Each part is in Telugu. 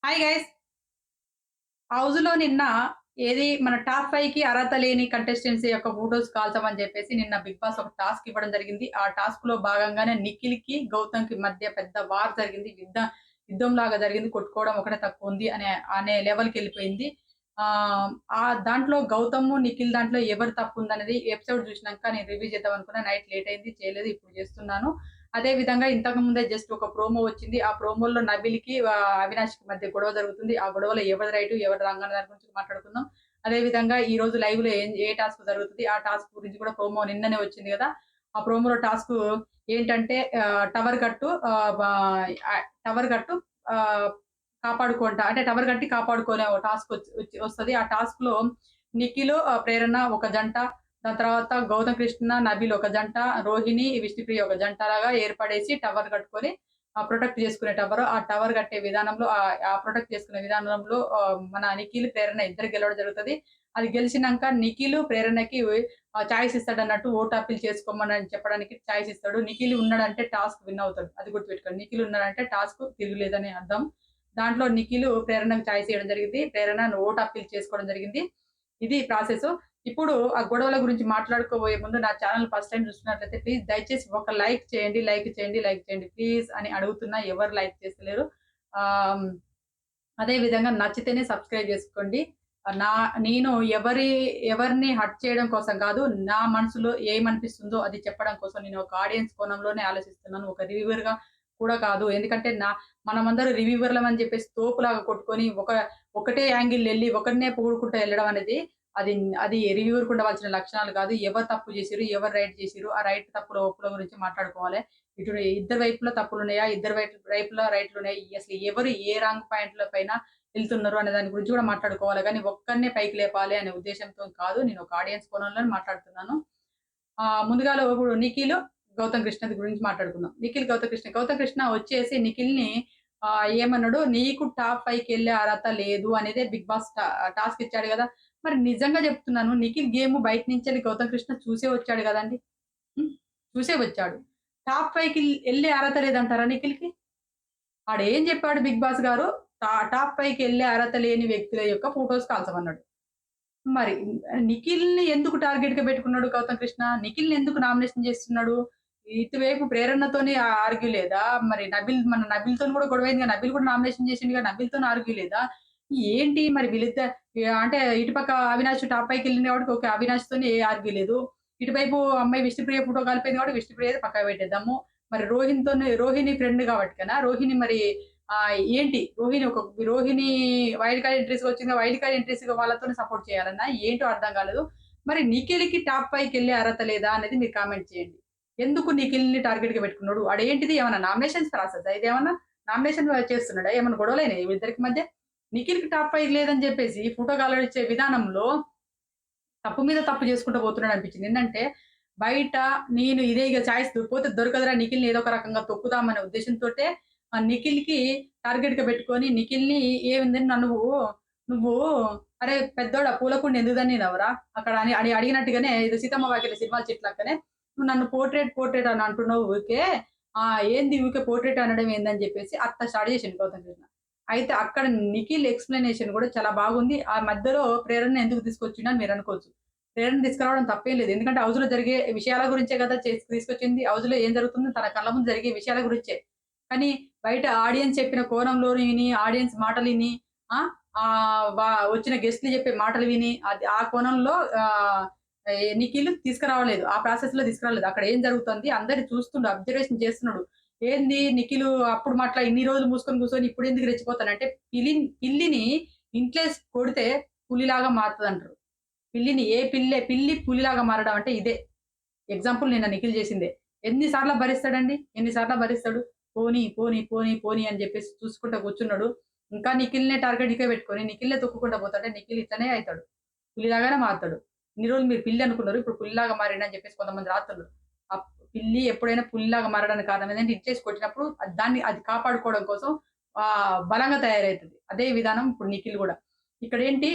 Hi guys. హౌస్‌లో నిన్న ఏది మన టాప్ 5కి అర్హత లేని కంటెస్టెంట్స్ యొక్క ఫోటోస్ కాల్చమని చెప్పేసి నిన్న బిగ్ బాస్ ఒక టాస్క్ ఇవ్వడం జరిగింది. ఆ టాస్క్‌లో భాగంగానే నిఖిల్‌కి, గౌతమ్‌కి మధ్య పెద్ద వార్ జరిగింది. యుద్ధంలాగా జరిగింది. కొట్టుకోవడం ఒకటే తక్కువుంది అనే లెవెల్‌కెళ్ళిపోయింది. ఆహ్, ఆ దాంట్లో గౌతము, నిఖిల్ దాంట్లో ఎవరు తప్పుందనేది ఎపిసోడ్ చూసినాక నేను రివ్యూ చేద్దాం అనుకున్నా. నైట్ లేట్ అయింది. చేయలేదు. ఇప్పుడు చేస్తున్నాను. అదే విధంగా ఇంతకు ముందే జస్ట్ ఒక ప్రోమో వచ్చింది. ఆ ప్రోమోలో నబిల్‌కి, అవినాష్‌కి మధ్య గొడవ జరుగుతుంది. ఆ గొడవలో ఎవరిది రైటు, ఎవరిది రాంగ్ అనే దాని గురించి మాట్లాడుకుందాం. అదే విధంగా ఈ రోజు లైవ్‌లో ఏ టాస్క్ జరుగుతది, ఆ టాస్క్ గురించి కూడా ప్రోమో నిన్ననే వచ్చింది గదా! ఆ ప్రోమోలో టాస్క్ ఏంటంటే టవర్ కట్టు ఆహ్, బా టవర్ కట్టు ఆహ్, కాపాడుకుంట అంటే టవర్ కట్టి కాపాడుకునే ఒక టాస్క్ వస్తది. ఆ టాస్క్‌లో నిఖిలు, ప్రేరణ ఒక జంట. దాని తర్వాత గౌతమ్ కృష్ణ, నబీల్ ఒక జంట, రోహిణి, విష్ణుప్రియ ఒక జంటలాగా ఏర్పడేసి టవర్ కట్టుకొని ప్రొటెక్ట్ చేసుకునే టవర్. ఆ టవర్ కట్టే విధానంలో ఆ ప్రొటెక్ట్ చేసుకునే విధానంలో మన నిఖిల్, ప్రేరణ ఇద్దరు గెలవడం జరుగుతది. అది గెలిచినంక నిఖిల్, ప్రేరణకి చాయిస్ ఇస్తాడన్నట్టు ఓట్ అప్పీల్ చేసుకోమని చెప్పడానికి చాయిస్ ఇస్తాడు. నిఖిల్ ఉన్నాడంటే టాస్క్ విన్ అవుతాడు. అది గుర్తుపెట్టుకోండి. నిఖిల్ ఉన్నాడంటే టాస్క్ తిరుగులేదని అర్థం. దాంట్లో నిఖిల్ ప్రేరణకు చాయిస్ ఇయ్యడం జరిగింది. ప్రేరణ ఓట్ అప్పీల్ చేసుకోవడం జరిగింది. ఇది ప్రాసెస్. ఇప్పుడు ఆ గొడవల గురించి మాట్లాడుకోబోయే ముందు నా ఛానెల్ ఫస్ట్ టైమ్ చూస్తున్నట్లయితే ప్లీజ్ దయచేసి ఒక లైక్ చేయండి, లైక్ చేయండి, లైక్ చేయండి ప్లీజ్ అని అడుగుతున్నా. ఎవరు లైక్ చేస్తలేరు. ఆహ్, అదే విధంగా నచ్చితేనే సబ్స్క్రైబ్ చేసుకోండి. నా నేను ఎవరిని హర్ట్ చేయడం కోసం కాదు. నా మనసులో ఏమనిపిస్తుందో అది చెప్పడం కోసం నేను ఒక ఆడియన్స్ కోణంలోనే ఆలోచిస్తున్నాను. ఒక రివ్యూవర్‌గా కూడా కాదు. ఎందుకంటే మనమందరం రివ్యూవర్‌లమని చెప్పేసి తోపులాగా కొట్టుకొని ఒకటే యాంగిల్ ఎళ్లి ఒకడినే పొగుడుకుంటా ఎళ్ళడం అనేది అది అది రివ్యూవర్‌కి ఉండవలసిన లక్షణాలు కాదు. ఎవరు తప్పు చేసిర్రు, ఎవరు రైట్ చేసిర్రు, ఆ రైట్ తప్పుల ఒప్పుల గురించి మాట్లాడుకోవాలి. ఇటు ఇద్దరి వైపులా తప్పులున్నాయా? ఇద్దరి వైపులా రైట్లున్నాయి. అసలు ఎవరు ఏ రాంగ్ పాయింట్‌ల పైన వెళ్తున్నారు అనే దాని గురించి కూడా మాట్లాడుకోవాలి గానీ, ఒక్కడినే పైకి లేపాలి అనే ఉద్దేశ్యంతో కాదు. నేను ఒక ఆడియన్స్ కోణంలోనే మాట్లాడుతున్నాను. ముందుగాల ఇప్పుడు నిఖిల్, గౌతమ్ కృష్ణది గురించి మాట్లాడుకుందాం. నిఖిల్, గౌతమ్ కృష్ణ వచ్చేసి నిఖిల్‌ని ఏమన్నాడు, "నీకు టాప్ 5కెళ్ళే అర్హత లేదు" అనేదే బిగ్ బాస్ టాస్క్ ఇచ్చాడు గదా! మరి నిజంగా జెప్తున్నాను. నిఖిల్ గేమ్ బయట నుంచెళ్ళి గౌతమ్ కృష్ణ చూసే వచ్చాడు గదండీ! హ్మ్. చూసే వచ్చాడు. టాప్ 5కి ఎళ్ళే అర్హత లేదంటారా నిఖిల్‌కి? ఆడేం జెప్పాడు బిగ్ బాస్ గారు, టాప్ 5కెళ్ళే అర్హత లేని వ్యక్తుల యొక్క ఫోటోస్ కాల్చమన్నాడు. మరి నిఖిల్‌ని ఎందుకు టార్గెట్‌గా పెట్టుకున్నాడు గౌతమ్ కృష్ణ? నిఖిల్‌ని ఎందుకు నామినేషన్ చేస్తున్నాడు? ఇటువైపు ప్రేరణతోని ఆర్గ్యూ లేదా? మరి మన నబీల్‌తోని కూడా గొడవైందిగా. నబీల్ కూడా నామినేషన్ చేసిండుగా. నబీల్‌తోని ఆర్గ్యూ లేదా? ఏంటి మరి అంటే ఇటుపక్క అవినాష్ టాప్ పైకెళ్ళింది కాబట్టి ఓకే. అవినాష్‌తోని ఏ ఆర్గ్యూ లేదు. ఇటువైపు అమ్మాయి విష్ణుప్రియ ఫోటో కలిపోయింది కాబట్టి విష్ణుప్రియది పక్కకు పెట్టేద్దాము. మరి రోహిణి ఫ్రెండ్ కాబట్టికనా? రోహిణి మరి ఏంటి రోహిణి వైల్డ్ కార్డ్ ఎంట్రీస్‌కొచ్చింది. వైల్డ్ కార్డ్ ఎంట్రీస్‌గా వాళ్ళతోని సపోర్ట్ చేయాలన్నా? ఏంటో అర్థం కాలేదు. మరి నిఖిల్‌కి టాప్ 5కెళ్ళే అర్హత లేదా అనేది మీరు కామెంట్ చేయండి. ఎందుకు నిఖిల్‌ని టార్గెట్‌గా పెట్టుకున్నాడు? ఆడేంటిది ఏమన్నా నామినేషన్స్ ప్రాసెసా ఇదేమన్నా? నామినేషన్ చేస్తున్నాడా? ఏమన్నా గొడవలయినాయా వీళ్ళిద్దరికి మధ్య? నిఖిల్‌కి టాప్ 5 లేదని చెప్పేసి ఫోటో కాలనిచ్చే విధానంలో తప్పు మీద తప్పు చేసుకుంటూ పోతున్నాడనిపించింది. ఏందంటే, బయట నేను ఇదే ఇగ చాయిస్ పోతే దొరకదురా నిఖిల్‌ని ఏదో ఒక రకంగా తొక్కుదామనే ఉద్దేశంతోటే నిఖిల్‌కి టార్గెట్‌గా పెట్టుకొని నిఖిల్‌ని ఏమైంది నువ్వు "అరే పెద్దోడా పూల కుండీ ఎందుకు తన్నినవురా?" అక్కడ అని అని అడిగినట్టుగానే ఏదో 'సీతమ్మ వాకిట్లో సిరిమల్లె చెట్టు' లెక్కనే "నువ్వు నన్ను పోర్ట్రేట్ అని అంటున్నావు ఊకే. ఏంది ఊకే పోర్ట్రేట్ అనడం ఏందని" చెప్పేసి అట్లా స్టార్ట్ చేసిండు గౌతమ్ కృష్ణ. అయితే అక్కడ నిఖిల్ ఎక్స్‌ప్లనేషన్ గూడా చాలా బాగుంది. ఆ మధ్యలో ప్రేరణని ఎందుకు తీసుకొచ్చిండని మీరనుకోవచ్చు. ప్రేరణని తీసుకురావడం తప్పేం లేదు. ఎందుకంటే హౌస్‌లో జరిగే విషయాల గురించే గదా! తీసుకొచ్చింది. హౌస్‌లో ఏం జరుగుతుందో తన కళ్ళ ముందు జరిగే విషయాల గురించే. కానీ బయట ఆడియన్స్ చెప్పిన కోణంలో విని, ఆడియన్స్ మాటలిని, ఆ! వచ్చిన గెస్ట్‌లు చెప్పే మాటలు విని, ఆ కోణంలో నిఖిల్ తీసుకురావలేదు. ఆ ప్రాసెస్‌లో తీసుకురాలేదు. అక్కడ ఏం జరుగుతుంది అందరు చూస్తుండు, అబ్జర్వేషన్ చేస్తున్నాడు. ఏంది నిఖిలు అప్పుడు ఇన్ని రోజులు మూసుకొని కూర్చొని ఇప్పుడెందుకు రెచ్చిపోతానంటే పిల్లిని ఇంట్లేసి కొడితే పులిలాగా మారతదంటారు. పిల్లి పులిలాగా మారడం అంటే ఇదే. ఎగ్జాంపుల్ నిన్న నిఖిల్ చేసిందే. ఎన్ని సార్లు భరిస్తాడండి? ఎన్ని సార్లు భరిస్తాడు? పోనీ అని జెప్పేసి చూసుకుంటా కూర్చున్నాడు. ఇంకా నిఖిల్‌నే టార్గెట్‌గా పెట్టుకొని నిఖిల్‌నే తొక్కుకుంటా పోతుంటే నిఖిల్ ఇట్లనే అయితాడు. పులిలాగానే మారతాడు. ఇన్ని రోజులు మీరు పిల్లి అనుకున్నారు. ఇప్పుడు పులిలాగా మారిండని జెప్పేసి కొంతమంది రాస్తున్నారు. పిల్లి ఎప్పుడైనా పులిలాగా మారడానికి కారణం ఏందంటే ఇచ్చేసి కొట్టినప్పుడు అది కాపాడుకోవడం కోసం బలంగా తయారైతది. అదే విధానం ఇప్పుడు నిఖిల్ గూడా. ఇక్కడేంటి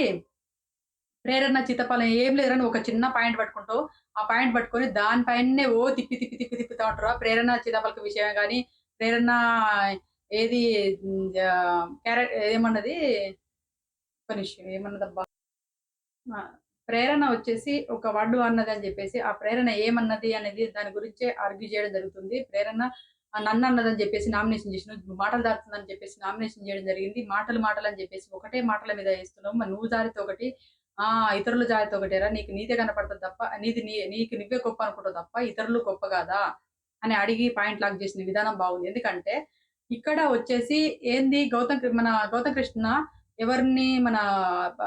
ప్రేరణ, చిత్తపాలెం ఏం లేదురా నువ్వు ఒక చిన్న పాయింట్ పట్టుకుంటావు. ఆ పాయింట్ పట్టుకొని దాని పైననే తిప్పి తిప్పుతా ఉంటారు. ప్రేరణ, చిత్తపలక విషయమే గాని, ప్రేరణ ఏది క్యారెట్ ఏమన్నది ఒక్క నిమిషం ఏమన్నదబ్బా! ఆ! ప్రేరణ వచ్చేసి ఒక వర్డ్ అన్నదని జెప్పేసి, ఆ ప్రేరణ ఏమన్నది అనేది దాని గురించే ఆర్గ్యూ జేయడం జరుగుతుంది. ప్రేరణ నన్నన్నదని జెప్పేసి నామినేషన్ జేసినావు. మాటలు దాటుతుందని చెప్పేసి నామినేషన్ జేయడం జరిగింది. మాటలని జెప్పేసి ఒకటే మాటల మీద ఏస్తున్నావు. మరి నువ్వు జారితే ఒకటి, ఇతరులు జారితే ఒకటేరా! నీకు నీదే కనపడతది తప్ప నీది నీకు నువ్వే గొప్ప అనుకుంటావు తప్ప ఇతరులు గొప్ప గాదా? అని అడిగి పాయింట్ లాక్ జేసిన విధానం బాగుంది. ఎందుకంటే ఇక్కడ వచ్చేసి ఏంది మన గౌతమ్ కృష్ణ ఎవరిని మన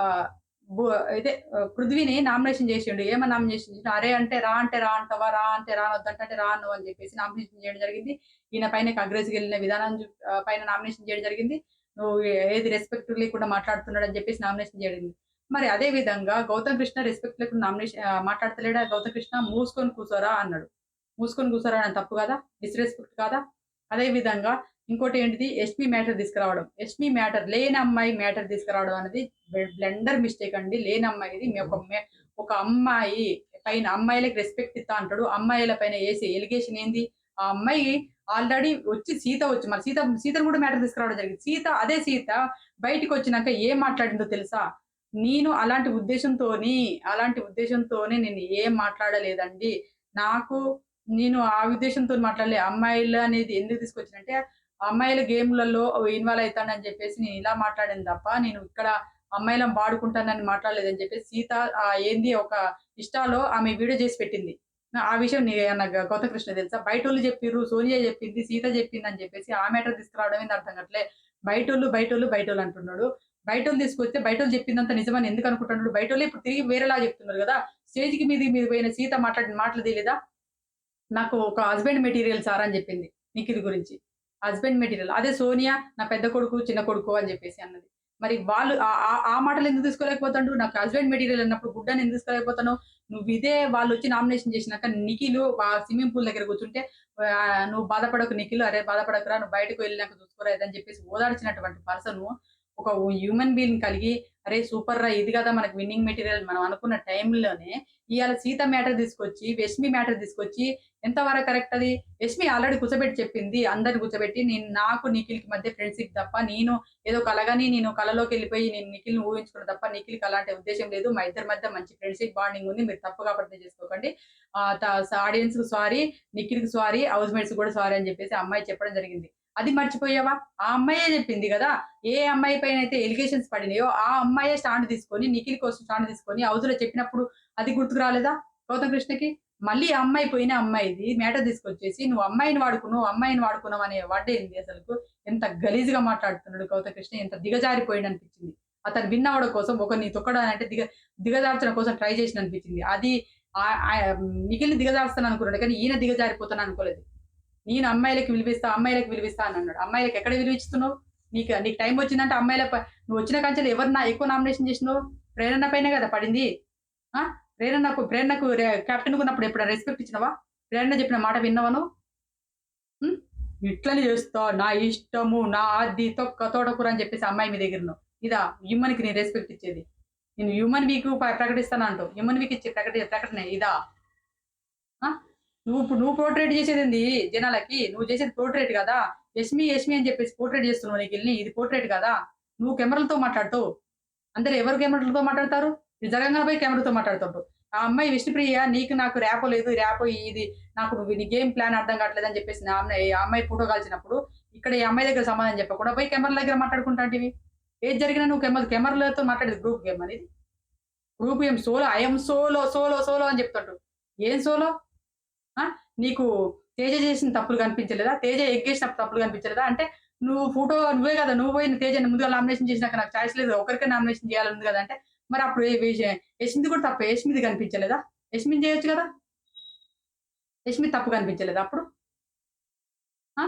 ఆహ్, బు ఇదే పృథ్వీని నామినేషన్ చేసిండు. ఏమని నామినేషన్ చేసిండు? అరే అంటే రా అంటే రా అంటావా? రా అంటే రా, వద్దంటే రా అన్నావు అని చెప్పేసి నామినేషన్ చేయడం జరిగింది. ఈయన పైనకి అగ్రెసివ్‌గా ఎళ్ళిన విధానం పైన నామినేషన్ చేయడం జరిగింది. నువ్వు ఏది రెస్పెక్ట్ లేకుండా మాట్లాడుతున్నాడని చెప్పేసి నామినేషన్ చేయడం. మరి అదే విధంగా గౌతమ్ కృష్ణ రెస్పెక్ట్ లేకుండా మాట్లాడతలేడా గౌతమ్ కృష్ణ? మూసుకొని కూసోరా అన్నాడు. మూసుకొని కూసోరా అనడం తప్పు కాదా? డిస్‌రెస్పెక్ట్ కాదా? అదే విధంగా ఇంకోటేంటిది యష్మి మ్యాటర్ తీసుకురావడం. యష్మి మ్యాటర్ లేని అమ్మాయి మ్యాటర్ తీసుకురావడం అనేది బ్లెండర్ మిస్టేక్ అండి. లేని అమ్మాయిది ఒక అమ్మాయి పైన అమ్మాయిలకి రెస్పెక్ట్ ఇత్తా అంటాడు. అమ్మాయిల పైన ఏసే ఎలిగేషన్ ఏంది? ఆ అమ్మాయి ఆల్రెడీ వచ్చి సీత వచ్చి మరి సీతను కూడా మ్యాటర్ తీసుకురావడం జరిగింది. అదే సీత బయటికొచ్చినాక ఏం మాట్లాడిందో తెలుసా? నేను అలాంటి ఉద్దేశంతోని నేను ఏం మాట్లాడలేదండి. నాకు నేను ఆ ఉద్దేశంతోని మాట్లాడలే. అమ్మాయిలు అనేది ఎందుకు తీసుకొచ్చానంటే అమ్మాయిల గేమ్‌లలో ఇన్వాల్వ్ అయితాండని జెప్పేసి నేను ఇలా మాట్లాడాను తప్ప, నేను ఇక్కడ అమ్మాయిలను వాడుకుంటానని మాట్లాడలేదని జెప్పేసి సీత ఏంది ఒక ఇన్‌స్టాలో ఆమె వీడియో జేసి పెట్టింది. ఆ విషయం నాకు గౌతమకృష్ణ తెలుసా? బయటోళ్ళు జెప్పిర్రు, సోనియా జెప్పింది, సీత జెప్పిందని జెప్పేసి ఆ మ్యాటర్ తీసుకురావడం ఏంది అర్థం కావట్లే. బయటోళ్ళు అంటున్నాడు. బయటోళ్ళు తీసుకొస్తే బయటోళ్ళు చెప్పిందంతా నిజమని ఎందుకు అనుకుంటున్నాడు? బయటోళ్ళే ఇప్పుడు తిరిగి వేరేలా చెప్తున్నారు గదా! స్టేజ్‌కి మీద పోయిన సీత మాట్లాడిన మాటలు తెలీదా? నాకు ఒక హస్బెండ్ మెటీరియల్ సార్ అని జెప్పింది. నిఖిల్ గురించి. Husband material. అదే సోనియా నా పెద్ద కొడుకు, చిన్న కొడుకు అని జెప్పేసి అన్నది. మరి వాళ్ళు ఆ మాటలు ఎందుకు తీసుకోలేకపోతాండు? నాకు హస్బెండ్ మెటీరియల్ అన్నప్పుడు గుడ్డని ఎందుకు తీసుకోలేకపోతున్నావు? నువ్విదే వాళ్ళొచ్చి నామినేషన్ జేసినాక నిఖిలు స్విమ్మింగ్ పూల్ దగ్గర కూర్చుంటే "నువ్వు బాధపడకు నిఖిల్. అరే బాధపడకురా నువ్వు బయటకు వెళ్ళినాక చూసుకోరా" ఇదని జెప్పేసి ఓదార్చినటువంటి పర్సను ఒక హ్యూమన్ బీయింగ్ కలిగి అరే సూపర్‌రా! ఇది గదా మనకు విన్నింగ్ మెటీరియల్ మనం అనుకున్న టైంలోనే ఇయాల సీత మ్యాటర్ తీసుకొచ్చి, యష్మి మ్యాటర్ తీసుకొచ్చి ఎంతవరకు కరెక్ట్ అది? యష్మి ఆల్రెడీ కూర్చోబెట్టి చెప్పింది. అందరిని కూర్చోబెట్టి నాకు నిఖిల్‌కి మధ్య ఫ్రెండ్‌షిప్ తప్ప నేను ఏదో కలగని నేను కలలోకెళ్ళిపోయి నేను నిఖిల్‌ని ఊహించుకున్నా తప్ప నిఖిల్‌కి అలాంటి ఉద్దేశ్యం లేదు. మా ఇద్దరి మధ్య మంచి ఫ్రెండ్‌షిప్ బాండింగ్ ఉంది. మీరు తప్పుగా అపార్థం చేసుకోకండి. ఆహ్, త ఆడియన్స్‌కి సారీ, నిఖిల్‌కి సారీ, హౌస్ మేట్స్‌కి కూడా సారీ అని చెప్పేసి ఆ అమ్మాయి చెప్పడం జరిగింది. అది మర్చిపోయావా? ఆ అమ్మాయే చెప్పింది గదా! ఏ అమ్మాయి పైనైతే ఎలిగేషన్స్ పడినాయో ఆ అమ్మాయే స్టాండ్ తీసుకొని నిఖిల్ కోసం స్టాండ్ తీసుకొని హౌస్‌లో చెప్పినప్పుడు అది గుర్తుకు రాలేదా గౌతమ్ కృష్ణకి? మళ్ళీ ఆ అమ్మాయి పోయిన అమ్మాయిది మ్యాటర్ తీసుకొచ్చేసి అమ్మాయిని వాడుకున్నావు అనే వర్డ్ ఏంది అసలుకు? ఎంత గలీజ్‌గా మాట్లాడుతున్నాడు గౌతమ్ కృష్ణ. ఎంత దిగజారిపోయిండనిపించింది. అతను విన్ అవ్వడం కోసం ఒకరిని తొక్కడానికి దిగజార్చడం కోసం ట్రై చేసిందనిపించింది. అది ఆహ్, ఆహ్, నిఖిల్‌ని దిగజారుస్తాననుకున్నాడు కానీ ఈయన దిగజారిపోతాననుకోలేదు. నేను అమ్మాయిలకి విలువిస్తా అని అన్నాడు. అమ్మాయిలకి ఎక్కడ విలువిస్తున్నావు? నీకు టైం వచ్చిందంటే నువ్వు వచ్చిన కాంచెలి ఎవరిని ఎక్కువ నామినేషన్ చేసినావు? ప్రేరణ పైనే కదా పడింది. ఆ! ప్రేరణకు కెప్టెన్‌గా ఉన్నప్పుడు ఎప్పుడైనా రెస్పెక్ట్ ఇచ్చినావా? ప్రేరణ చెప్పిన మాట విన్నావా నువ్వు? హ్మ్. ఇట్లనే చేస్తా, నా ఇష్టము, నా అది తొక్క తోటకూర అని చెప్పేసి అమ్మాయి మీద ఎగిరినావు. ఇదా హ్యూమన్‌కి నేను రెస్పెక్ట్ ఇచ్చేది? నేను హ్యూమన్ వీక్ ప్రకటిస్తానంటావు. హ్యూమన్ వీక్ ఇచ్చే ప్రకటన ఇదా? ఆ! నువ్వు పోర్ట్రేట్ చేసేదేంది జనాలకి? నువ్వు చేసేది పోర్ట్రేట్ గదా! యష్మి అని చెప్పేసి పోర్ట్రేట్ చేస్తున్నావు నిఖిల్‌ని. ఇది పోర్ట్రేట్ గదా! నువ్వు కెమెరాలతో మాట్లాడతావు. అందరూ ఎవరు కెమెరాలతో మాట్లాడతారు? ఇది జరగంగానే పోయి కెమెరాతో మాట్లాడుతుంటావు. ఆ అమ్మాయి విష్ణుప్రియ నీకు నాకు ర్యాపో లేదు. ఇది నాకు నీ గేమ్ ప్లాన్ అర్థం కావట్లేదని చెప్పేసి ఆ అమ్మాయి ఫోటో కాల్చినప్పుడు, ఇక్కడ ఈ అమ్మాయి దగ్గర సమాధానం చెప్పకుండా పోయి కెమెరాల దగ్గర మాట్లాడుకుంటాంటివి. ఏది జరిగినా నువ్వు కెమెరాలతో మాట్లాడేది గ్రూప్ గేమా నీది? Group game solo I am solo అని చెప్తుంటావు. ఏం సోలో? ఆ! నీకు తేజ చేసిన తప్పులు కనిపించలేదా? తేజ ఎగ్గేసినప్పుడు తప్పులు కనిపించలేదా? అంటే నువ్వే గదా! నువ్వు పోయి తేజని ముందుగా నామినేషన్ చేసినాక నాకు చాయిస్ లేదు. ఒకరికే నామినేషన్ చేయాలని ఉంది గదా! అంటే మరి అప్పుడు యష్మిది కూడా తప్పే. యష్మిది కనిపించలేదా? యష్మిని చేయొచ్చు గదా! యష్మిది తప్పు కనిపించలేదా అప్పుడు? ఆ!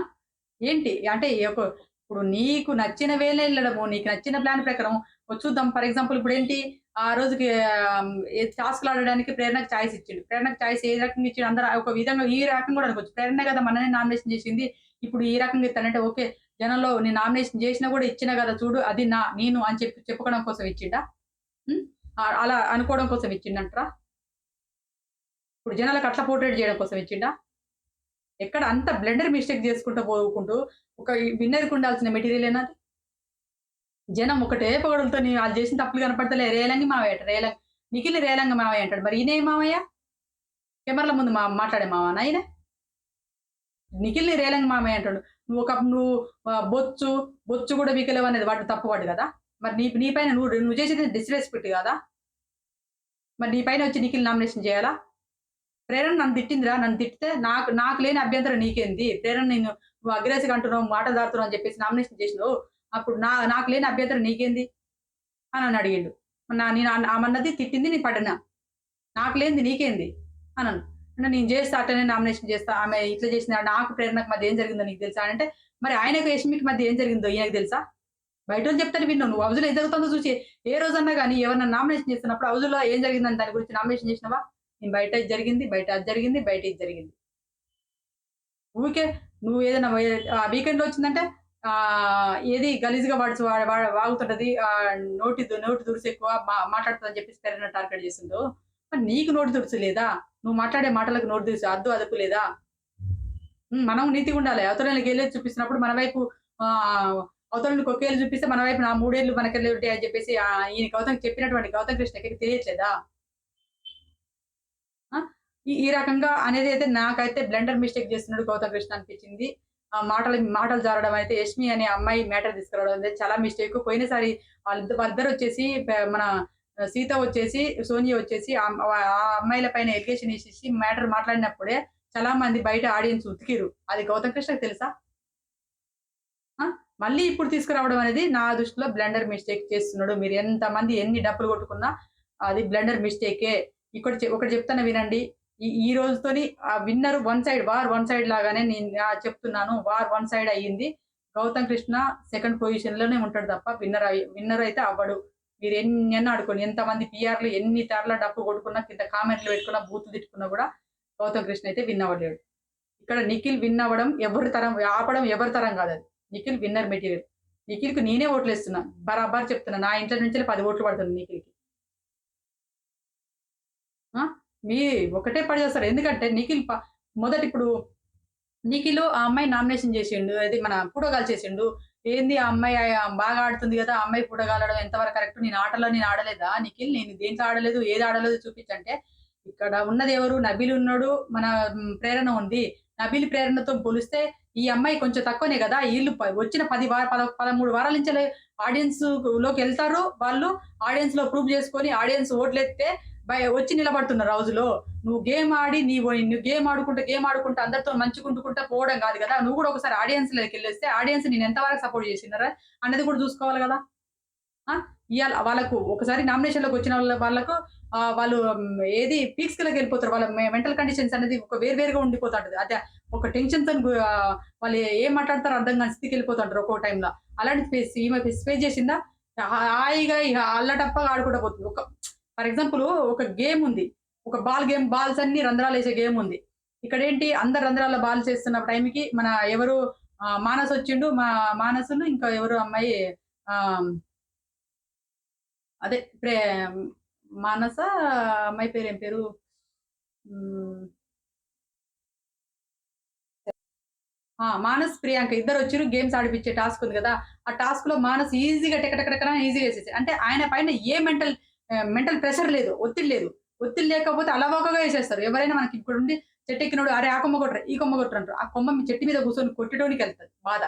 ఏంటి? అంటే ఇప్పుడు నీకు నచ్చిన వేలో ఎళ్ళడము, నీకు నచ్చిన ప్లాన్ ప్రకారం చూద్దాం ఫర్ ఎగ్జాంపుల్ ఇప్పుడేంటి ఆ రోజుకి టాస్క్‌లు ఆడడానికి ప్రేరణకు చాయిస్ ఇచ్చిండు. ప్రేరణకు చాయిస్ ఏ రకంగా ఇచ్చిండు అందరూ ఒక విధంగా ఈ రకంగా కూడా అనుకోవచ్చు. ప్రేరణే కదా మననే నామినేషన్ చేసింది. ఇప్పుడు ఈ రకంగా ఇత్తానంటే ఓకే. జనంలో నేను నామినేషన్ చేసినా కూడా ఇచ్చినా కదా చూడు అది నేను అని చెప్పుకోవడం కోసం ఇచ్చిండా? హ్మ్. అలా అనుకోవడం కోసం ఇచ్చిండంటరా? ఇప్పుడు జనాలకు అట్లా పోర్ట్రేట్ చేయడం కోసం ఇచ్చిండా? ఎక్కడ అంత బ్లెండర్ మిస్టేక్ చేసుకుంటూ పోకుంటూ ఒక విన్నర్‌కి ఉండాల్సిన మెటీరియలేనా అది? జనం ఒకటే పొగడులతోని ఆళ్ళు చేసిన తప్పులు కనపడతలే రేలంగి మావయ్య అంట. నిఖిల్‌ని రేలంగి మావయ్య అంటాడు. మరి ఈయనేం మావయ్య? కెమెరాల ముందు మాట్లాడే మావనా ఈయన? నిఖిల్‌ని రేలంగి మామయ్య అంటాడు. నువ్వు బొచ్చు గూడా పీకలేవనేది వాడు తప్పు పడ్డు గదా! మరి నీ పైన నువ్వు చేసేది డిస్‌రెస్పెక్ట్ గాదా? మరి నీ పైన వచ్చి నిఖిల్ నామినేషన్ జేయాలా? ప్రేరణ నన్ను తిట్టిందిరా. నన్ను తిట్టితే నాకు నాకు లేని అభ్యంతరం నీకేంది? ప్రేరణ నువ్వు అగ్రెసివ్‌గా అంటున్నావు, మాటలు జారుతున్నావు అని చెప్పేసి నామినేషన్ చేసినావు. అప్పుడు నాకు లేని అభ్యంతరం నీకేంది? అని నన్ను అడిగిండు. నేను ఆమన్నది తిట్టింది నేను పడినా. నాకు లేనిది నీకేంది? అనను. అంటే నేను జేస్తా అట్లనే నామినేషన్ జేస్తా. ఆమె ఇట్లా చేసింది. నాకు ప్రేరణకు మధ్య ఏం జరిగిందో నీకు తెలుసా? అంటే మరి ఆయనకు యష్మికి మధ్య ఏం జరిగిందో ఈయనకు తెలుసా? బయటోళ్ళు చెప్తారు విన్నావు. నువ్వు హౌస్‌లో ఏం జరుగుతుందో చూసి ఏ రోజన్నా గాని ఎవరినైనా నామినేషన్ చేస్తున్నప్పుడు హౌస్‌లో ఏం జరిగిందని దాని గురించి నామినేషన్ చేసినావా? నేను బయట ఇది జరిగింది, బయట అది జరిగింది, బయట ఇది జరిగింది. ఊరికే నువ్వు ఏదైనా వీకెండ్‌లో వచ్చిందంటే ఏది గలీజ్‌గా వాగుతుంటది. నోటి దురుసు ఎక్కువ మాట్లాడుతదని చెప్పేసి ప్రేరణ టార్గెట్ చేసిండు. మరి నీకు నోటి దురుసు లేదా? నువ్వు మాట్లాడే మాటలకు నోటి దురుసు అద్దు అదుపు లేదా? మనం నీతిగుండాలి. అవతలోళ్ళకి ఏలేది చూపిస్తున్నప్పుడు మన వైపు అవతలోళ్ళకి ఒక ఏలు చూపిస్తే మన వైపు నా 3 ఏళ్ళు మనకెళ్ళే ఉంటాయి అని చెప్పేసి ఈయన చెప్పినటువంటి గౌతమ్ కృష్ణకి తెలియట్లేదా? ఆ! ఈ రకంగా అనేదైతే నాకైతే బ్లెండర్ మిస్టేక్ చేస్తున్నాడు గౌతమ్ కృష్ణ అనిపించింది. మాటలు జారడం అయితే యష్మి అనే అమ్మాయి మ్యాటర్ తీసుకురావడం అనేది చాలా మిస్టేక్. పోయినసారి వాళ్ళిద్దరొచ్చేసి మన సీత వచ్చేసి, సోనియా వచ్చేసి ఆ అమ్మాయిల పైన ఎలిగేషన్ ఏసేసి మ్యాటర్ మాట్లాడినప్పుడే చాలా మంది బయట ఆడియన్స్ ఉతికిరు. అది గౌతమ్ కృష్ణకి తెలుసా? ఆ! మళ్ళీ ఇప్పుడు తీసుకురావడం అనేది నా దృష్టిలో బ్లెండర్ మిస్టేక్ చేస్తున్నాడు. మీరు ఎంతమంది ఎన్ని డప్పులు కొట్టుకున్నా అది బ్లెండర్ మిస్టేకే. ఒకటి చెప్తాను వినండి. ఈ రోజుతోని విన్నర్ వన్ సైడ్ లాగానే నేను చెప్తున్నాను. వన్ సైడ్ అయ్యింది. గౌతమ్ కృష్ణ సెకండ్ పొజిషన్‌లోనే ఉంటాడు తప్ప విన్నర్ అయితే అవ్వడు. మీరు ఎన్నన్నా ఆడుకోండి. ఎంతమంది పీఆర్‌లు ఎన్ని సార్లు డప్పు కొట్టుకున్నా, కింద కామెంట్‌లు పెట్టుకున్నా, బూతులు తిట్టుకున్నా కూడా గౌతమ్ కృష్ణ అయితే విన్ అవ్వలేడు. ఇక్కడ నిఖిల్ విన్ అవ్వడం ఆపడం ఎవరి తరం కాదది. Nikhil winner material. నిఖిల్‌కి నేనే ఓట్లేస్తున్నా. బరాబర్ చెప్తున్నా. నా ఇంట్లో నుంచెల్లి 10 ఓట్లు పడుతుంది నిఖిల్‌కి. ఆ! మీ ఒకటే పడేస్తారు. ఎందుకంటే మొదటిప్పుడు నిఖిల్ ఆ అమ్మాయి నామినేషన్ చేసిండు. అది మన పూటగాలు చేసిండు. ఏంది ఆ అమ్మాయి బాగా ఆడుతుంది గదా! ఆ అమ్మాయి పూటగాలడం ఎంతవరకు కరెక్ట్? నేను ఆడలేదా నిఖిల్? నేను దేంట్లో ఆడలేదు, ఏది ఆడలేదో చూపించంటే, ఇక్కడ ఉన్నది ఎవరు? నబీల్ ఉన్నాడు. మన ప్రేరణ ఉంది. నబీల్ ప్రేరణతో పోలిస్తే ఈ అమ్మాయి కొంచెం తక్కువనే గదా! ఈళ్ళు వచ్చిన 13 వారాల నుంచెల్లి ఆడియన్స్ లోకెళ్తారు. వాళ్ళు ఆడియన్స్‌లో ప్రూవ్ చేసుకొని ఆడియన్స్ ఓట్లేత్తే వచ్చి నిలబడుతున్నారు హౌస్‌లో. నువ్వు గేమ్ ఆడుకుంటా అందరితో మంచిగుండుకుంటా పోవడం గాదు గదా! నువ్వు గూడా ఒకసారి ఆడియన్స్‌లోకెళ్ళొస్తే ఆడియన్స్ నిన్ను ఎంత వరకు సపోర్ట్ చేసినారా అన్నది కూడా చూసుకోవాలి గదా! ఆ! ఇయాల వాళ్ళకు ఒకసారి నామినేషన్‌లోకొచ్చిన వాళ్ళకు వాళ్ళు ఏది పీక్స్‌లకెళ్ళిపోతారు. వాళ్ళ మెంటల్ కండిషన్స్ అనేది ఒక వేరుగా ఉండిపోతాంటది. అదే ఒక టెన్షన్‌తోని వాళ్ళు ఏం మాట్లాడతారో అర్థం కాని స్థితికెళ్ళిపోతుంటారు ఒక్కో టైమ్‌లో. అలాంటి ఈమె ఫేస్ చేసిందా? హాయిగా ఇగ అల్లటప్పగా ఆడుకుంటా పోతుంది. ఫర్ ఎగ్జాంపుల్ ఒక గేమ్ ఉంది. ఒక బాల్స్ అన్నీ రంధ్రాలేసే గేమ్ ఉంది. ఇక్కడేంటి అందరు రంధ్రాల్లో బాల్స్ ఏస్తున్న టైంకి మన ఎవరు మానస్ వచ్చిండు. మానసును ఇంకా ఎవరో అమ్మాయి ఆహ్, అదే మానస అమ్మాయి పేరు ఏం పేరు? హ్మ్. మానస్, ప్రియాంక ఇద్దరొచ్చిర్రు గేమ్స్ ఆడిపిచ్చే టాస్క్ ఉంది గదా! ఆ టాస్క్‌లో మానస్ ఈజీగా టక ఈజీగా ఏసేసాడు. అంటే ఆయన పైన ఏ మెంటల్ ప్రెషర్ లేదు. ఒత్తిడి లేదు. ఒత్తిడి లేకపోతే అలవోకగా ఏసేస్తారు. ఎవరైనా మనకి ఇప్పుడుండి చెట్టెక్కినోడు అరే! ఆ కొమ్మ కొట్టరా, ఈ కొమ్మ కొట్టరా అంటారు. ఆ కొమ్మ మీ చెట్టు మీద కూర్చొని కొట్టేటోనికెళ్తది బాధ.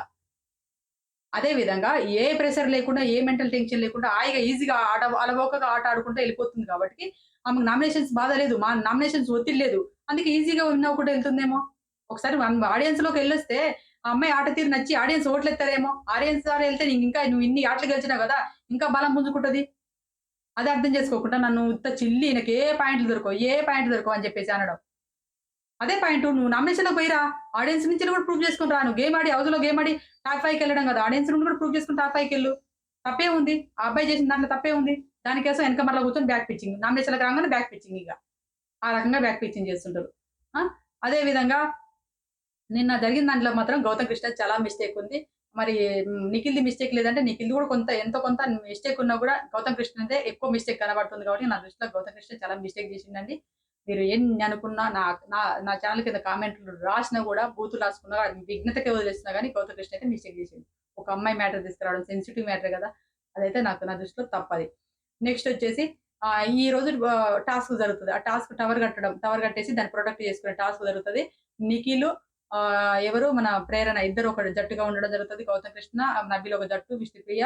అదే విధంగా ఏ ప్రెషర్ లేకుండా, ఏ మెంటల్ టెన్షన్ లేకుండా హాయిగా ఈజీగా అలవోకగా ఆట ఆడుకుంటూ ఎళ్ళిపోతుంది కాబట్టి, ఆమెకు నామినేషన్స్ బాధ లేదు. నామినేషన్స్ ఒత్తిడి లేదు. అందుకే ఈజీగా విన్ అవ్వకుండా ఎళ్తుందేమో! ఒకసారి ఆడియన్స్‌లోకెళ్ళొస్తే ఆ అమ్మాయి ఆట తీరు నచ్చి ఆడియన్స్ ఓట్లేత్తారేమో! ఆడియన్స్ ద్వారా ఎళ్తే నువ్వు ఇన్ని ఆటలు గెలిచినావు గదా! ఇంకా బలం పుంజుకుంటది. అది అర్థం చేసుకోకుండా నన్ను ఉత్త చిల్లి ఈయనకి ఏ పాయింట్లు దొరకవు అని చెప్పేసి అనడం. అదే పాయింటు. నువ్వు నామినేషన్‌లోకి పోయిరా. ఆడియన్స్ నుంచి కూడా ప్రూవ్ చేసుకొని రా. నువ్వు హౌస్‌లో గేమ్ ఆడి టాప్ 5కెళ్ళడం కాదు. ఆడియన్స్ నుండి కూడా ప్రూవ్ చేసుకొని టాప్ 5కెళ్ళు. తప్పేముంది? ఆ అబ్బాయి చేసిన దాంట్లో తప్పేముంది? దానికోసం వెనక మరల కూర్చొని బ్యాక్ పిచ్చింగ్. నామినేషన్‌లోకి రాంగానే బ్యాక్ పిచ్చింగ్ ఇగ. ఆ రకంగా బ్యాక్ పిచ్చింగ్ చేస్తుంటారు. ఆ! అదే విధంగా నిన్న జరిగిన దాంట్లో మాత్రం గౌతమ్ కృష్ణది చాలా మిస్టేక్ ఉంది. మరి నిఖిల్‌ది మిస్టేక్ లేదంటే నిఖిల్‌ది కూడా ఎంతో కొంత మిస్టేక్ ఉన్నా కూడా గౌతమ్ కృష్ణదే ఎక్కువ మిస్టేక్ కనబడుతుంది కాబట్టి నా దృష్టిలో గౌతమ్ కృష్ణ చాలా మిస్టేక్ చేసిండండి. మీరు ఎన్ని అనుకున్నా నా నా నా ఛానెల్ కింద కామెంట్లు రాసినా గూడా, బూతులు రాసుకున్నా విఘ్నతకే వదిలేస్తున్నా గానీ, గౌతమ్ కృష్ణ అయితే మిస్టేక్ చేసిండు. ఒక అమ్మాయి మ్యాటర్ తీసుకురావడం సెన్సిటివ్ మ్యాటరే గదా! అదైతే నాకు నా దృష్టిలో తప్పది. నెక్స్టొచ్చేసి ఈరోజు టాస్క్ జరుగుతది. ఆ టాస్క్ టవర్ కట్టడం. టవర్ కట్టేసి దాన్ని ప్రొటెక్ట్ చేసుకునే టాస్క్ జరుగుతది. నిఖిలు ఎవరు మన ప్రేరణ ఇద్దరు ఒక జట్టుగా ఉండడం జరుగుతది. గౌతమ్ కృష్ణ, నబీల్ ఒక జట్టు, విష్ణుప్రియ,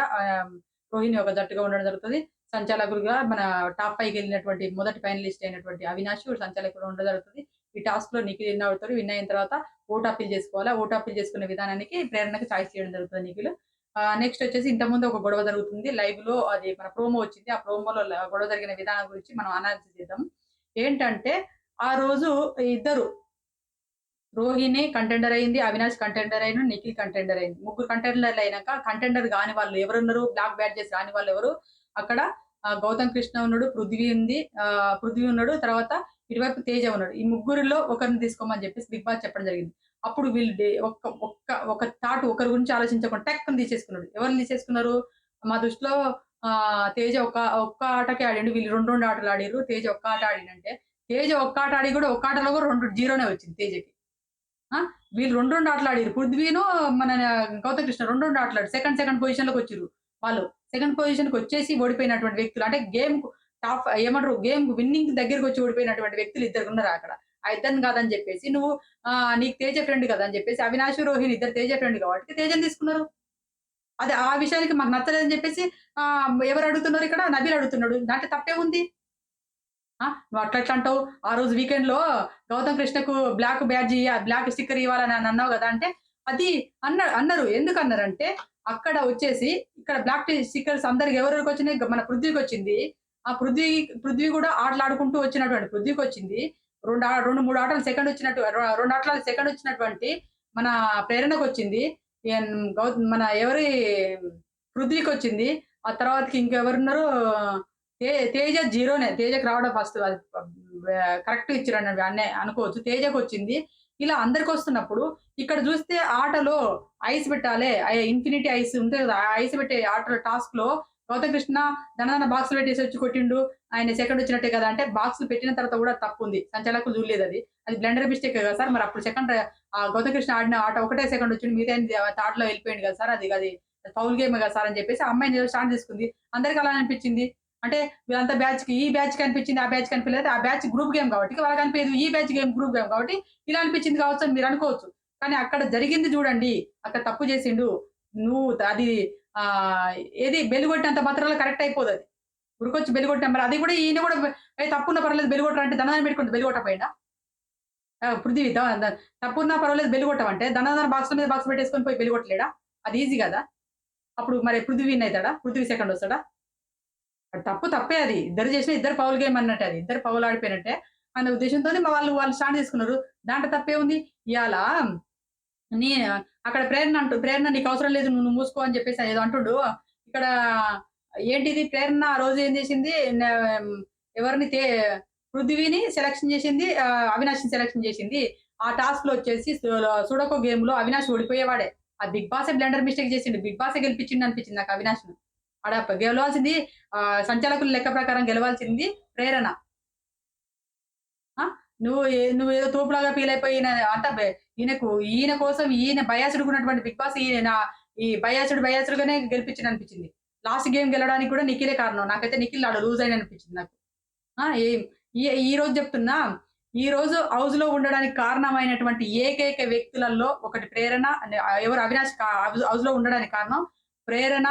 రోహిణి ఒక జట్టుగా ఉండడం జరుగుతది. సంచాలకులుగా మన టాప్ 5కి వెళ్ళినటువంటి మొదటి ఫైనలిస్ట్ అయినటువంటి అవినాష్ సంచాలకుడు ఉండడం జరుగుతది. ఈ టాస్క్‌లో నిఖిల్ విన్ అవుతారు. విన్ అయిన తర్వాత ఓట్ అప్పీల్ చేసుకోవాలి. ఓట్ అప్పీల్ చేసుకునే విధానానికి ప్రేరణకి చాయిస్ చేయడం జరుగుతది నిఖిల్. నెక్స్ట్ వచ్చేసి ఇంతకుముందు ఒక గొడవ జరుగుతుంది. లైవ్‌లో అది మన ప్రోమో వచ్చింది. ఆ ప్రోమోలో గొడవ జరిగిన విధానం గురించి మనం అనాలిసిస్ చేద్దాం. ఏంటంటే ఆ రోజు ఇద్దరు రోహిణి కంటెండర్ అయింది. అవినాష్ కంటెండర్ అయిండు. నిఖిల్ కంటెండర్ అయింది. ముగ్గురు కంటెండర్‌లు అయినాక కంటెండర్ గాని వాళ్ళు ఎవరున్నారు? బ్లాక్ బ్యాడ్జెస్ రాని వాళ్ళు ఎవరు? అక్కడ గౌతమ్ కృష్ణ ఉన్నాడు. పృథ్వీ ఉన్నాడు. తర్వాత ఇటువైపు తేజ ఉన్నాడు. ఈ ముగ్గురిలో ఒకరిని తీసుకోమని చెప్పేసి బిగ్ బాస్ చెప్పడం జరిగింది. అప్పుడు వీళ్ళు ఒక్క ఒక్క ఒక థాట్ ఒకరి గురించి ఆలోచించకుండా టక్కున తీసేసుకున్నాడు. ఎవరిని తీసేసుకున్నారు? మా దృష్టిలో తేజ ఒక్క ఆటకే ఆడిండు. వీళ్ళు 2, 2 ఆటలు ఆడిర్రు. తేజ ఒక్క ఆట ఆడిండంటే, తేజ ఒక్క ఆట ఆడి కూడా ఒక్క ఆటలో కూడా 2 జీరోనే వచ్చింది తేజకి. ఆ! వీళ్ళు 2, 2 ఆటలాడిర్రు. పృథ్వీను మన గౌతమ్ కృష్ణ 2, 2 ఆటలాడి సెకండ్ పొజిషన్‌లోకొచ్చిర్రు. వాళ్ళు సెకండ్ పొజిషన్‌కొచ్చేసి ఓడిపోయినటువంటి వ్యక్తులు. అంటే గేమ్‌కు ఏమంటారు గేమ్ విన్నింగ్ దగ్గరకొచ్చి ఓడిపోయినటువంటి వ్యక్తులు ఇద్దరున్నారు అక్కడ. ఆ ఇద్దరిని కాదని చెప్పేసి నువ్వు నీకు తేజ ఫ్రెండ్ కదా! అని చెప్పేసి అవినాష్, రోహిణి ఇద్దరు తేజ ఫ్రెండ్ కాబట్టి తేజని తీసుకున్నారు. అది ఆ విషయానికి మాకు నచ్చలేదని చెప్పేసి ఎవరు అడుగుతున్నారు ఇక్కడ? నబీల్ అడుగుతున్నాడు. దాంట్లో తప్పేముంది? నువ్వు అట్లెట్లా అంటావు? ఆ రోజు వీకెండ్‌లో గౌతమ్ కృష్ణకు బ్లాక్ స్టిక్కర్ ఇవ్వాలని అని అన్నావు గదా! అంటే అది అన్నారు. ఎందుకన్నారంటే అక్కడ వచ్చేసి ఇక్కడ బ్లాక్ స్టిక్కర్స్ అందరికి ఎవరెవరికొచ్చినాయి? మన పృథ్వీకొచ్చింది. ఆ పృథ్వీ గూడా ఆటలాడుకుంటూ వచ్చినటువంటి పృథ్వీకొచ్చింది. 3 ఆటలు సెకండ్ వచ్చినట్టు 2 ఆటలు సెకండ్ వచ్చినటువంటి మన ప్రేరణకొచ్చింది. ఎన్ గౌ మన ఎవరి పృథ్వీకొచ్చింది. ఆ తర్వాతకి ఇంకెవరున్నారు? తేజ జీరోనే. తేజకి రావడం ఫస్ట్ అది కరెక్ట్ ఇచ్చిరనండి అన్నే అనుకోవచ్చు. తేజకొచ్చింది. ఇలా అందరికొస్తున్నప్పుడు ఇక్కడ జూస్తే ఆటలో ఐస్ పెట్టాలే. ఇన్ఫినిటీ ఐస్ ఉంటది గదా! ఆ ఐస్ పెట్టే ఆటలో టాస్క్‌లో గౌతమ్ కృష్ణ ధనాధన బాక్స్‌లో పెట్టేసొచ్చి కొట్టిండు. ఆయన సెకండ్ వచ్చినట్టే కదా! అంటే బాక్స్‌లో పెట్టిన తర్వాత గూడా తప్పుంది. సంచాలకులు జూడలేదది. అది బ్లండర్ మిస్టేకే గదా సార్! మరప్పుడు గౌతమ్ కృష్ణ ఆడిన ఆట ఒకటే సెకండ్ వచ్చింది. మిగతాయన్ని థర్డ్‌లో వెళ్ళిపోయిండు గదా సార్! అది ఫౌల్ గేమే గదా సార్! అని చెప్పేసి ఆ అమ్మాయిని ఏదో స్టాండ్ తీసుకుంది. అందరికి అలానే అనిపించింది. అంటే వీళ్ళంతా ఈ బ్యాచ్‌కి అనిపించింది. ఆ బ్యాచ్‌కి అనిపియలేదు. ఆ బ్యాచ్ గ్రూప్ గేమ్ కాబట్టి వాళ్ళకి అనిపియదు. ఈ బ్యాచ్ గ్రూప్ గేమ్ కాబట్టి ఇలా అనిపించింది కావచ్చు అని మీరు అనుకోవచ్చు. కానీ అక్కడ జరిగింది చూడండి. అక్కడ తప్పు చేసిండు. నువ్వు అది ఆహ్, ఏది బెల్ కొట్టినంత మాత్రాన కరెక్ట్ అయిపోదది. ఉరికొచ్చి బెల్ కొట్టిన మరి అది కూడా ఈయన కూడా తప్పున్నా పర్వాలేదు బెల్ కొట్టరా అంటే ధనాన్ని పెట్టుకుంటే బెల్ కొట్టకపోయిండా? పృథ్వీ తప్పున్నా పర్వాలేదు బెల్ కొట్టమంటే ధనాధన బాక్స్ మీద బాక్స్ పెట్టేసుకొని పోయి బెల్ కొట్టలేడా? అది ఈజీ గదా! అప్పుడు మరి పృథ్వీ విన్ అయితాడా? పృథ్వీ సెకండ్ వస్తాడా? అది తప్పే అది. ఇద్దరు చేసిన ఇద్దరు ఫౌల్ గేమ్ అన్నట్టే అది. ఇద్దరు ఫౌల్ ఆడిపోయినట్టే అనే ఉద్దేశంతోని వాళ్ళు స్టాండ్ తీసుకున్నారు. దాంట్లో తప్పేముంది? ఇయాల నీ అక్కడ ప్రేరణ నీకవసరం లేదు నువ్వు మూసుకో అని చెప్పేసి ఏదో అంటుండు. ఇక్కడ ఏంటిది ప్రేరణ ఆ రోజు ఏం చేసింది? ఎవరిని పృథ్వీని సెలక్షన్ చేసింది. అవినాష్‌ని సెలక్షన్ చేసింది. ఆ టాస్క్‌లో వచ్చేసి సుడోకో గేమ్‌లో అవినాష్ ఓడిపోయేవాడే. ఆ బిగ్ బాసే బ్లండర్ మిస్టేక్ చేసిండు. బిగ్ బాసే గెలిపించిండు అనిపించింది నాకు అవినాష్‌ని. ఆడ గెలవాల్సింది సంచాలకుల లెక్క ప్రకారం గెలవాల్సింది ప్రేరణ. ఆ! నువ్వేదో తోపులాగా ఫీల్ అయిపోయి ఈయన కోసం ఈయన బయాస్డ్‌గున్నటువంటి బిగ్ బాస్ ఈ బయాస్డ్‌గానే గెలిపించిందనిపించింది. లాస్ట్ గేమ్ గెలవడానికి కూడా నిఖిలే కారణం. నాకైతే నిఖిల్ ఆడ లూజ్ అయిందనిపించింది నాకు. ఆ! ఈ ఈ ఈరోజు చెప్తున్నా. ఈరోజు హౌస్‌లో ఉండడానికి కారణమైనటువంటి ఏకైక వ్యక్తులలో ఒకటి ప్రేరణ ఎవరు అవినాష్ హౌస్‌లో ఉండడానికి కారణం ప్రేరణ,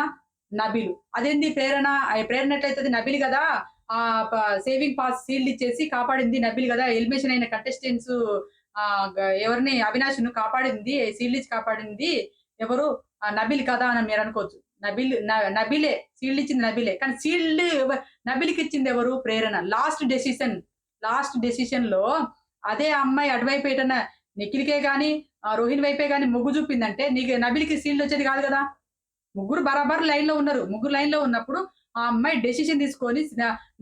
నబీలు. అదేంది ప్రేరణ ఎట్లయితది నబీల్ గదా! ఆహ్, ప సేవింగ్ పాస్ షీల్డ్ ఇచ్చేసి కాపాడింది నబీల్ గదా! ఎలిమినేషన్ అయిన కంటెస్టెంట్స్ ఆహ్, గ ఎవరిని అవినాష్‌ను కాపాడింది షీల్డ్ ఇచ్చి కాపాడింది ఎవరు? నబీల్ కదా! అని మీరనుకోవచ్చు. నబీలే. షీల్డ్ ఇచ్చింది నబీలే. కానీ షీల్డ్ నబిల్‌కిచ్చిందెవరు? ప్రేరణ. లాస్ట్ డెసిషన్‌లో అదే అమ్మాయి అటువైపు ఎటన్నా నిఖిల్‌కే గాని, రోహిణి వైపే గాని మొగ్గు చూపిందంటే నీకు నబిల్‌కి సీల్డొచ్చేది కాదు గదా! ముగ్గురు బరాబర్ లైన్‌లో ఉన్నారు. ముగ్గురు లైన్‌లో ఉన్నప్పుడు ఆ అమ్మాయి డెసిషన్ తీసుకొని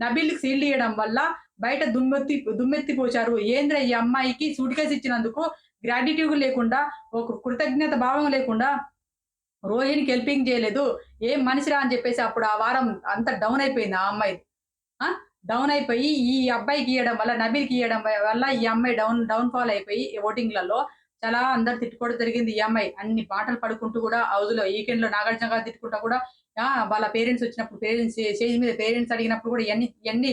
నబీల్‌కి సీల్డ్ ఇయ్యడం వల్ల బయట దుమ్మెత్తి పోశారు. ఏందిరా ఈ అమ్మాయికి సూట్‌కేస్ ఇచ్చినందుకు గ్రాటిట్యూడ్ లేకుండా, ఒక కృతజ్ఞత భావం లేకుండా రోహిణికి హెల్పింగ్ చేయలేదు. ఏం మనిషిరా అని చెప్పేసి అప్పుడు ఆ వారం అంతా డౌన్ అయిపోయింది ఆ అమ్మాయిది. ఆ! డౌన్ అయిపోయి ఈ అబ్బాయికి ఇయ్యడం వల్ల, నబీల్‌కి ఇయ్యడం వల్ల ఈ అమ్మాయి డౌన్ ఫాల్ అయిపోయి ఓటింగ్‌లలో చాలా అందరూ తిట్టుకోవడం జరిగింది ఈ అమ్మాయి. అన్ని పాటలు పాడుకుంటూ కూడా హౌస్‌లో వీకెండ్‌లో నాగార్జున గారు తిట్టుకుంటా కూడా వాళ్ళ పేరెంట్స్ వచ్చినప్పుడు స్టేజ్ మీద పేరెంట్స్ అడిగినప్పుడు కూడా ఇయన్నీ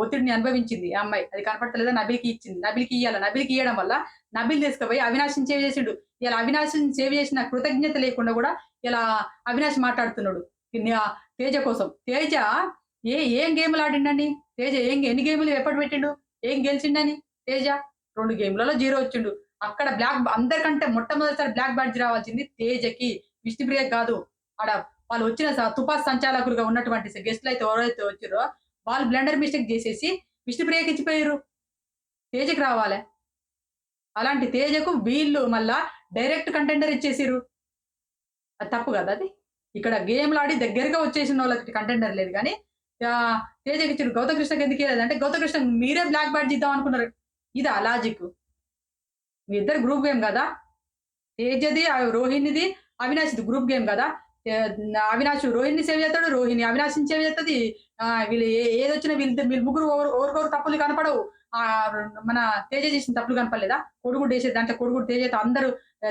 ఒత్తిడిని అనుభవించింది ఆ అమ్మాయి. అది కనపడతలేదా నబీల్‌కి ఇచ్చింది. నబీల్‌కి ఇయ్యాల. నబీల్‌కి ఇయ్యడం వల్ల నబీల్ తీసుకుపోయి అవినాష్‌ని సేవ్ చేసిండు. ఇలా అవినాష్‌ని సేవ్ చేసిన కృతజ్ఞత లేకుండా కూడా ఇలా అవినాష్ మాట్లాడుతున్నాడు. తేజ కోసం. తేజ ఏం గేమ్‌లు ఆడిండండి? తేజ ఎన్ని గేమ్‌లు ఎఫర్ట్ పెట్టిండు? ఏం గెలిచిండని తేజ? 2 గేమ్‌లలో 0 వచ్చిండు. అక్కడ అందరికంటే మొట్టమొదటిసారి బ్లాక్ బ్యాడ్జ్ రావాల్సింది తేజకి. విష్ణుప్రియకి కాదు. ఆడ వాళ్ళు వచ్చిన తుపాస్ సంచాలకులుగా ఉన్నటువంటి గెస్ట్‌లయితే ఎవరైతే వచ్చిర్రో వాళ్ళు బ్లండర్ మిస్టేక్ చేసేసి విష్ణుప్రియకి ఇచ్చిపోయిర్రు. తేజకి రావాలె. అలాంటి తేజకు వీళ్ళు మళ్ళా డైరెక్ట్ కంటెండర్ ఇచ్చేసిర్రు. అది తప్పు గదా అది. ఇక్కడ గేమ్‌లాడి దగ్గరగా వచ్చేసినోళ్ళకి కంటెండర్ లేదు గానీ, తేజకిచ్చిర్రు. గౌతమ్ కృష్ణకి ఎందుకియలేదంటే, గౌతమ్ కృష్ణ మీరే బ్లాక్ బ్యాడ్జ్ ఇద్దాం అనుకున్నారు. ఇదా లాజిక్కు? మీ ఇద్దరు గ్రూప్ గేమ్ గదా! తేజది, రోహిణిది, అవినాష్‌ది గ్రూప్ గేమ్ గదా! అవినాష్ రోహిణిని సేవ్ చేస్తాడు. రోహిణి అవినాష్‌ని సేవ్ చేస్తది. వీళ్ళు ఏదొచ్చినా వీళ్ళు ముగ్గురు ఒకరికొకరు తప్పులు కనపడవు. మన తేజ చేసిన తప్పులు కనపడలేదా? కోడిగుడ్డేసేది దాంట్లో కోడిగుడ్డు తేజ అందరూ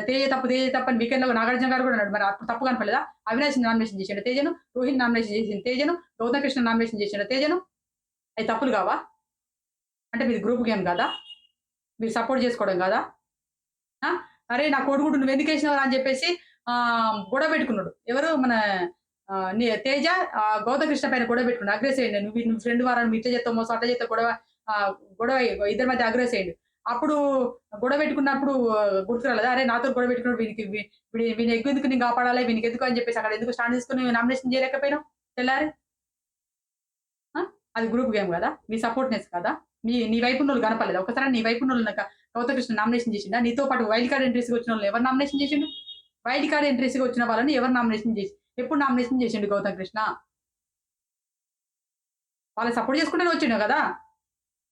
తేజ తప్పు అని వీకెండ్‌లో నాగార్జున గారు కూడా అన్నాడు. మరి అప్పుడు తప్పు కనపడలేదా? అవినాష్‌ని నామినేషన్ చేసిండా తేజను? రోహిణిని నామినేషన్ చేసింది తేజను. గౌతమ్ కృష్ణ నామినేషన్ చేసిండా తేజను? అయి తప్పులు కావా? అంటే మీది గ్రూప్ గేమ్ కాదా? మీరు సపోర్ట్ చేసుకోవడం కాదా? ఆ! అరే! నా కోడిగుడ్డు నువ్వెందుకేసినావురా అని చెప్పేసి గొడవ పెట్టుకున్నాడు. ఎవరు మన తేజ గౌతమ్ కృష్ణ పైన గొడవ పెట్టుకున్నాడు. అగ్రెస్ అయ్యిండు. నువ్వు ఫ్రెండ్ వారా నువ్వు ఇట్లా చేస్తావు మోసం అట్లా చేస్తావు గొడవ ఇద్దరి మధ్య అగ్రెస్ అయ్యిండు. అప్పుడు గొడవ పెట్టుకున్నప్పుడు గుర్తు రాలేదా? అరే! నాతో గొడవ పెట్టుకున్నాడు వీని ఎగ్గెందుకు నేను కాపాడాలి వీనికెందుకు అని చెప్పేసి అక్కడ ఎందుకు స్టాండ్ తీసుకొని నామినేషన్ చేయలేకపోయినావు తెల్లారి? ఆ! అది గ్రూప్ గేమ్ గదా! మీ సపోర్ట్‌నెస్ కదా! నీ వైపున్నోళ్ళు కనపడలేదా? ఒక్కసారైనా నీ వైపున్నోళ్ళని గౌతమ్ కృష్ణ నామినేషన్ చేసిండా? నీతో పాటు వైల్డ్ కార్డ్ ఎంట్రీస్‌గా వచ్చినోళ్ళని ఎవరు నామినేషన్ చేసిండు? వైల్డ్ కార్డ్ ఎంట్రీస్‌గా వచ్చిన వాళ్ళని ఎవరు నామినేషన్ ఎప్పుడు నామినేషన్ చేసిండు గౌతమ్ కృష్ణ? వాళ్ళని సపోర్ట్ చేసుకుంటూనే వచ్చిండు గదా!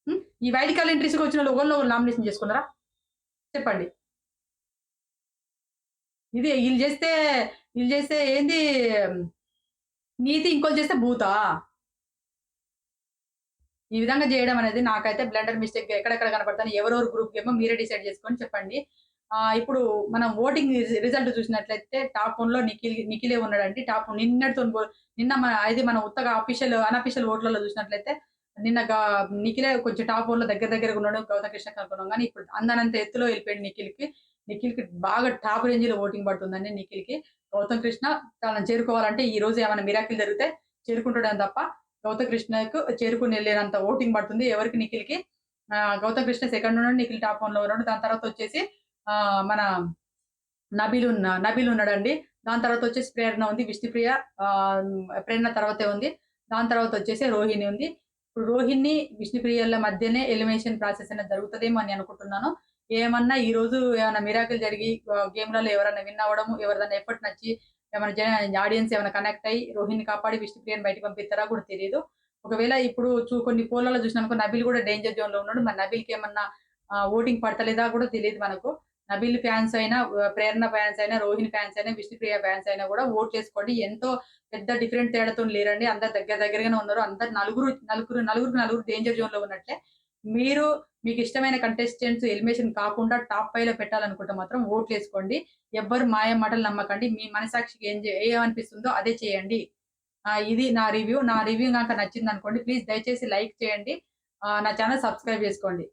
హ్మ్. ఈ వైల్డ్ కార్డ్ ఎంట్రీస్‌గా వచ్చినోళ్ళు ఒకళ్ళనొకళ్ళు నామినేషన్ చేసుకున్నారా? చెప్పండి. ఇది ఈళ్ళు చేస్తే ఏంది నీతి ఇంకోళ్ళు చేస్తే భూతా? ఈ విధంగా జేయడం అనేది నాకైతే బ్లండర్ మిస్టేక్‌గా ఎక్కడెక్కడ కనపడతాను. ఎవరెవరు గ్రూప్ గేమో మీరే డిసైడ్ చేసుకొని చెప్పండి. ఇప్పుడు మనం ఓటింగ్ రిజల్ట్ చూసినట్లయితే టాప్ 1లో నిఖిలే ఉన్నాడండి. నిన్నటితోని నిన్న ఇది మన ఉత్తగా అనఫిషియల్ ఓట్లలో చూసినట్లయితే నిన్న నిఖిలే కొంచెం టాప్ 1లో దగ్గరగా ఉన్నాడు. గౌతమ్ కృష్ణకి అనుకున్నాం గానీ ఇప్పుడు అందనంత ఎత్తులో వెళ్ళిపోయాడు నిఖిల్‌కి. నిఖిల్‌కి బాగా టాప్ రేంజ్‌లో ఓటింగ్ పడుతుందండి నిఖిల్‌కి. గౌతమ్ కృష్ణ తనని చేరుకోవాలంటే ఈ రోజు ఏమైనా మిరాకిల్ జరిగితే చేరుకుంటాడేమో తప్ప గౌతమ్ కృష్ణకు చేరుకొనెళ్ళేంత ఓటింగ్ పడుతుంది. ఎవరికి నిఖిల్‌కి. గౌతమ్ కృష్ణ సెకండ్ ఉన్నాడు. నిఖిల్ టాప్ 1లో ఉన్నాడు. దాని తర్వాత వచ్చేసి మన నబీల్ ఉన్నాడండి. దాని తర్వాత వచ్చేసి ప్రేరణ ఉంది. విష్ణుప్రియ ప్రేరణ తర్వాతే ఉంది. దాని తర్వాత వచ్చేసి రోహిణి ఉంది. ఇప్పుడు రోహిణి, విష్ణుప్రియల మధ్యనే ఎలిమినేషన్ ప్రాసెస్ అనేది జరుగుతదేమో అని అనుకుంటున్నాను. ఏమన్నా ఈరోజు ఏమన్నా మిరాకిల్ జరిగి గేమ్‌లలో ఎవరైనా విన్ అవ్వడము, ఎవరిదైనా ఎఫర్ట్ నచ్చి ఏమైనా ఆడియన్స్ ఏమైనా కనెక్ట్ అయ్యి రోహిణిని కాపాడి విష్ణుప్రియని బయటకి పంపిస్తారా కూడా తెలీదు. ఒకవేళ ఇప్పుడు కొన్ని పోల్‌లలో చూసినామనుకో నబీల్ కూడా డేంజర్ జోన్‌లో ఉన్నాడు. మరి నబీల్‌కి ఏమన్నా ఓటింగ్ పడతలేదా కూడా తెలీదు మనకు. నబీల్ ఫ్యాన్స్ అయినా, ప్రేరణ ఫ్యాన్స్ అయినా, రోహిణి ఫ్యాన్స్ అయినా, విష్ణుప్రియ ఫ్యాన్స్ అయినా కూడా ఓట్లేసుకోండి. ఎంతో పెద్ద డిఫరెంట్ తేడాతోని లేరండి. అందరూ దగ్గరగానే ఉన్నారు. అందరు నలుగురికి డేంజర్ జోన్‌లో ఉన్నట్లే. మీరు మీకిష్టమైన కంటెస్టెంట్స్ ఎలిమినేషన్ కాకుండా టాప్ 5లో పెట్టాలనుకుంటే మాత్రం ఓట్లేసుకోండి. ఎవ్వరు మాయ మాటలు నమ్మకండి. మీ మనసాక్షికి ఏమనిపిస్తుందో అదే చేయండి. ఇది నా రివ్యూ. నా రివ్యూ గనక నచ్చిందనుకోండి ప్లీజ్ దయచేసి లైక్ చేయండి. నా ఛానెల్ సబ్స్క్రైబ్ చేసుకోండి.